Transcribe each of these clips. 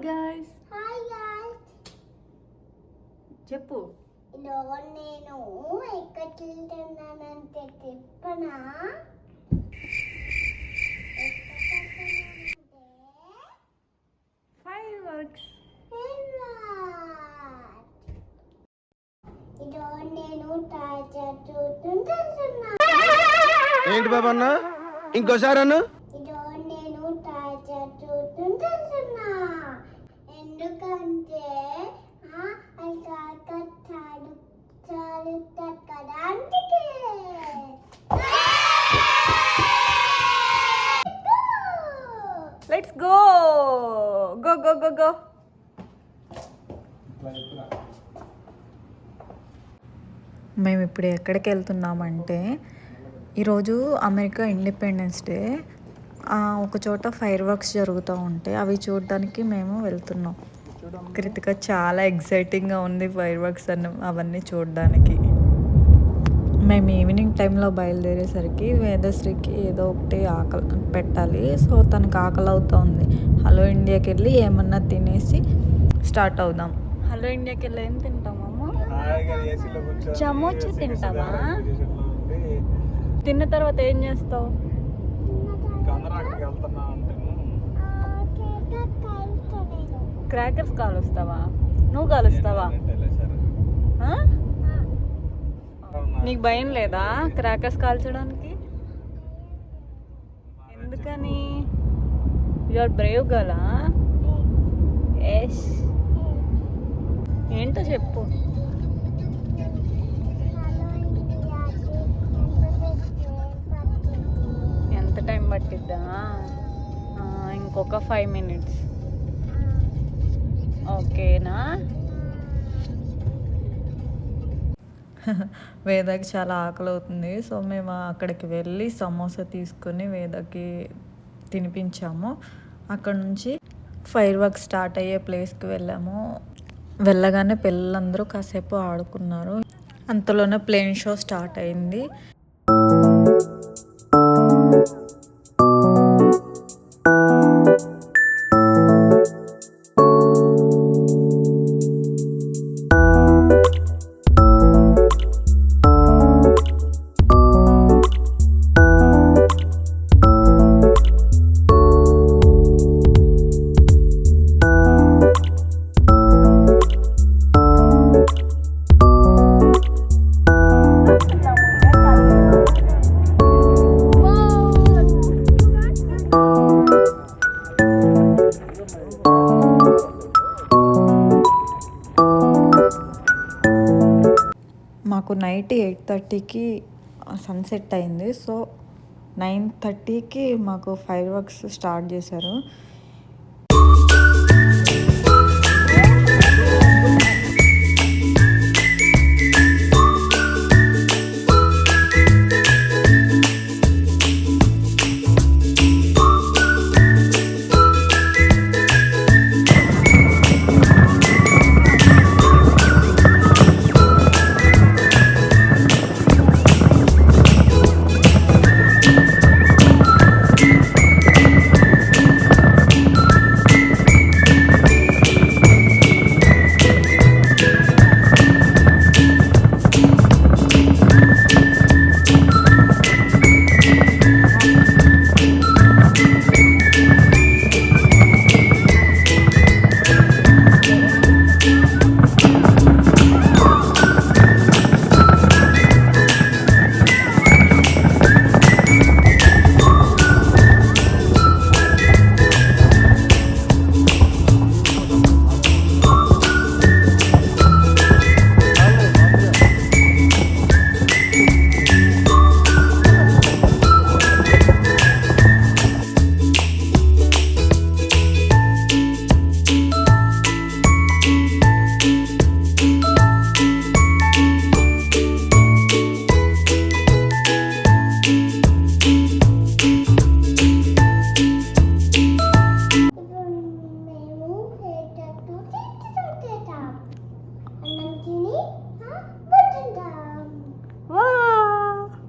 Guys. చెప్పు. నేను ఎక్కడికి వెళ్తున్నానంటే చెప్పనా? Fire works. నేను తాజా చూస్తుంటున్నా. ఏంటి బాబన్న ఇంకోసారి అన్న? నేను తాజా చూస్తుంటున్నా. ఎందుకంటే చాలు కదా అందుకే. Let's go go go go go. మేము ఇప్పుడు ఎక్కడికి వెళ్తున్నామంటే, ఈరోజు అమెరికా ఇండిపెండెన్స్ డే. ఒక చోట ఫైర్ వర్క్స్ జరుగుతూ ఉంటాయి, అవి చూడడానికి మేము వెళ్తున్నాం. కృతిక చాలా ఎక్సైటింగ్గా ఉంది ఫైర్ వర్క్స్ అవన్నీ చూడడానికి. మేము ఈవినింగ్ టైంలో బయలుదేరేసరికి వేదశ్రీకి ఏదో ఒకటి ఆకలి పెట్టాలి. సో తనకు ఆకలి అవుతూ ఉంది. హలో ఇండియాకి వెళ్ళి ఏమన్నా తినేసి స్టార్ట్ అవుదాం. హలో ఇండియాకి వెళ్ళి ఏం తింటామమ్మా? చమోచి తింటావా? తిన్న తర్వాత ఏం చేస్తావు? క్రాకర్స్ కాలుస్తావా? నువ్వు కాలుస్తావా? నీకు భయం లేదా క్రాకర్స్ కాల్చడానికి? ఎందుకని? You are brave girl. Yes. ఏంటో చెప్పు. ఎంత టైం పట్టిద్దా? ఇంకొక 5 minutes. ఓకేనా? వేదకి చాలా ఆకలి అవుతుంది. సో మేము అక్కడికి వెళ్ళి సమోసా తీసుకొని వేదకి తినిపించాము. అక్కడ నుంచి ఫైర్ వర్క్ స్టార్ట్ అయ్యే ప్లేస్కి వెళ్ళాము. వెళ్ళగానే పిల్లలందరూ కాసేపు ఆడుకున్నారు. అంతలోనే ప్లేన్ షో స్టార్ట్ అయింది. మాకు నైట్ 8:30కి సన్సెట్ అయింది. సో 9:30కి మాకు ఫైర్ వర్క్స్ స్టార్ట్ చేశారు.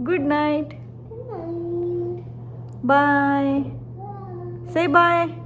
Good night. Bye. Say bye.